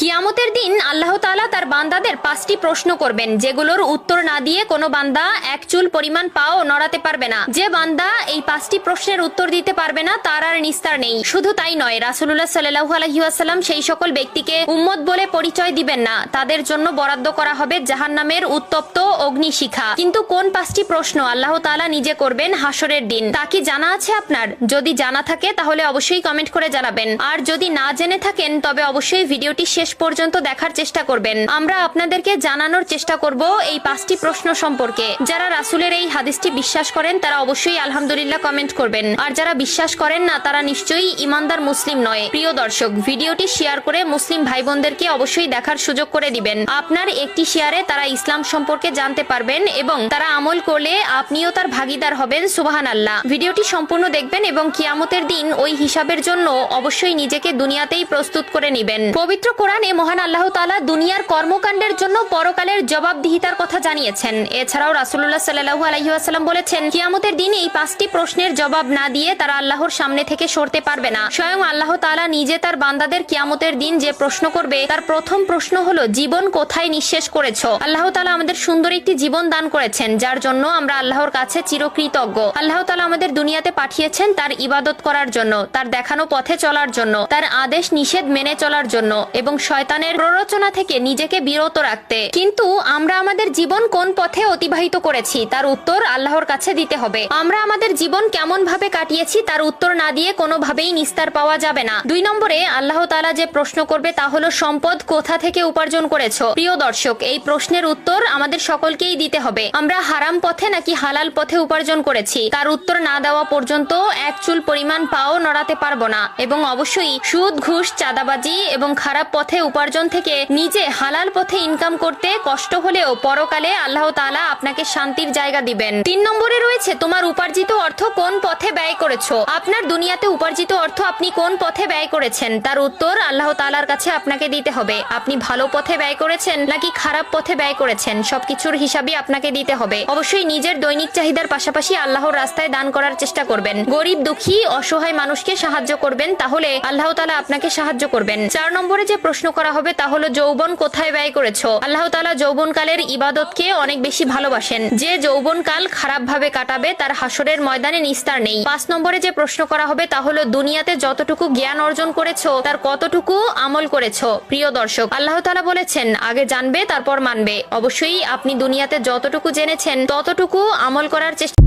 কিয়ামতের দিন আল্লাহ তাআলা তার বান্দাদের 5টি প্রশ্ন করবেন, যেগুলোর উত্তর না দিয়ে কোনো বান্দা এক চুল পরিমাণ পাও নড়াতে পারবে না। যে বান্দা এই 5টি প্রশ্নের উত্তর দিতে পারবে না তার আর নিস্তার নেই। শুধু তাই নয়, রাসূলুল্লাহ সাল্লাল্লাহু আলাইহি ওয়াসাল্লাম সেই সকল ব্যক্তিকে উম্মত বলে পরিচয় দিবেন না, তাদের জন্য বরাদ্দ করা হবে জাহান্নামের উত্তপ্ত অগ্নিশিখা। কিন্তু কোন 5টি প্রশ্ন আল্লাহ তাআলা নিজে করবেন হাসরের দিন, তা কি জানা আছে আপনার? যদি জানা থাকে তাহলে অবশ্যই কমেন্ট করে জানাবেন, আর যদি না জেনে থাকেন তবে অবশ্যই ভিডিওটি শেষ পর্যন্ত দেখার চেষ্টা করবেন। আমরা আপনাদেরকে জানানোর চেষ্টা করব এই 5টি প্রশ্ন সম্পর্কে। যারা রাসূলের এই হাদিসটি বিশ্বাস করেন তারা অবশ্যই আলহামদুলিল্লাহ কমেন্ট করবেন, আর যারা বিশ্বাস করেন না তারা নিশ্চয়ই ইমানদার মুসলিম নয়। প্রিয় দর্শক, ভিডিওটি শেয়ার করে মুসলিম ভাই বোনদেরকে অবশ্যই দেখার সুযোগ করে দিবেন। আপনার একটি শেয়ারে তারা ইসলাম সম্পর্কে জানতে পারবেন এবং তারা আমল করলে আপনিও তার ভাগীদার হবেন। সুবহানাল্লাহ। ভিডিওটি সম্পূর্ণ দেখবেন এবং কিয়ামতের দিন ওই হিসাবের জন্য অবশ্যই নিজেকে দুনিয়াতেই প্রস্তুত করে নেবেন। পবিত্র কোরআনে মহান আল্লাহ তাআলা দুনিয়ার কর্মকাণ্ডের জন্য পরকালের জবাবদিহিতার কথা জানিয়েছেন। এছাড়াও রাসূলুল্লাহ সাল্লাল্লাহু আলাইহি ওয়াসাল্লাম বলেছেন, কিয়ামতের দিন এই 5টি প্রশ্নের জবাব না দিয়ে তারা আল্লাহর সামনে থেকে সরতে পারবে না। স্বয়ং আল্লাহ তাআলা নিজে তার বান্দাদের কিয়ামতের দিন যে প্রশ্ন করবে তার প্রথম প্রশ্ন হলো, জীবন কোথায় নিঃশেষ করেছো? আল্লাহ তাআলা আমাদের সুন্দর একটি জীবন দান করেছেন, যার জন্য আমরা আল্লাহর কাছে চিরকৃতজ্ঞ। আল্লাহ তাআলা আমাদের দুনিয়াতে পাঠিয়েছেন তার ইবাদত করার জন্য, তার দেখানো পথে চলার জন্য, তার আদেশ নিষেধ মেনে চলার জন্য এবং শয়তানের প্ররোচনা থেকে নিজেকে বিরত রাখতে। কিন্তু আমরা আমাদের জীবন কোন পথে অতিবাহিত করেছি তার উত্তর আল্লাহর কাছে দিতে হবে। আমরা আমাদের জীবন কেমন ভাবে কাটিয়েছি তার উত্তর না দিয়ে কোনোভাবেই নিস্তার পাওয়া যাবে না। 2 নম্বরে আল্লাহ তাআলা যে প্রশ্ন করবে তা হলো, সম্পদ কোথা থেকে উপার্জন করেছো? প্রিয় দর্শক, এই প্রশ্নের উত্তর আমাদের সকলকেই দিতে হবে। আমরা হারাম পথে নাকি হালাল পথে উপার্জন করেছি তার উত্তর না দেওয়া পর্যন্ত এক চুল পরিমাণ পাও নড়াতে পারবো না। এবং অবশ্যই সুদ, ঘুষ, চাঁদাবাজি এবং খারাপ পথে উপার্জন থেকে নিজে হালাল পথে ইনকাম করতে কষ্ট হলেও পরকালে আল্লাহ তাআলা আপনাকে শান্তির জায়গা দিবেন। 3 নম্বরে রয়েছে, তোমার উপার্জিত অর্থ কোন পথে ব্যয় করেছো? আপনার দুনিয়াতে উপার্জিত অর্থ আপনি কোন পথে ব্যয় করেছেন তার উত্তর আল্লাহ তাআলার কাছে আপনাকে দিতে হবে। আপনি ভালো পথে ব্যয় করেছেন নাকি খারাপ পথে ব্যয় করেছেন সবকিছুর হিসাবই আপনাকে দিতে হবে। অবশ্যই নিজের দৈনিক চাহিদার পাশাপাশি আল্লাহর রাস্তায় দান করার চেষ্টা করবেন। গরিব, দুঃখী, অসহায় মানুষকে সাহায্য করবেন, তাহলে আল্লাহ তাআলা আপনাকে সাহায্য করবেন। 4 নম্বরে যে প্রশ্ন করা হবে তা হলো, যৌবন কোথায় ব্যয় করেছো? আল্লাহ তাআলা যৌবনকালের ইবাদতকে অনেক বেশি ভালোবাসেন। যে যৌবনকাল খারাপ ভাবে কাটাবে তার হাসরের ময়দানে নিস্তার নেই। 5 নম্বরে যে প্রশ্ন করা হবে তা হলো, দুনিয়াতে যতটুকু জ্ঞান অর্জন করেছো তার কতটুকু আমল করেছো? প্রিয় দর্শক, আল্লাহ তাআলা বলেছেন, আগে জানবে তারপর মানবে। অবশ্যই আপনি দুনিয়াতে যতটুকু জেনেছেন ততটুকু আমল করার চেষ্টা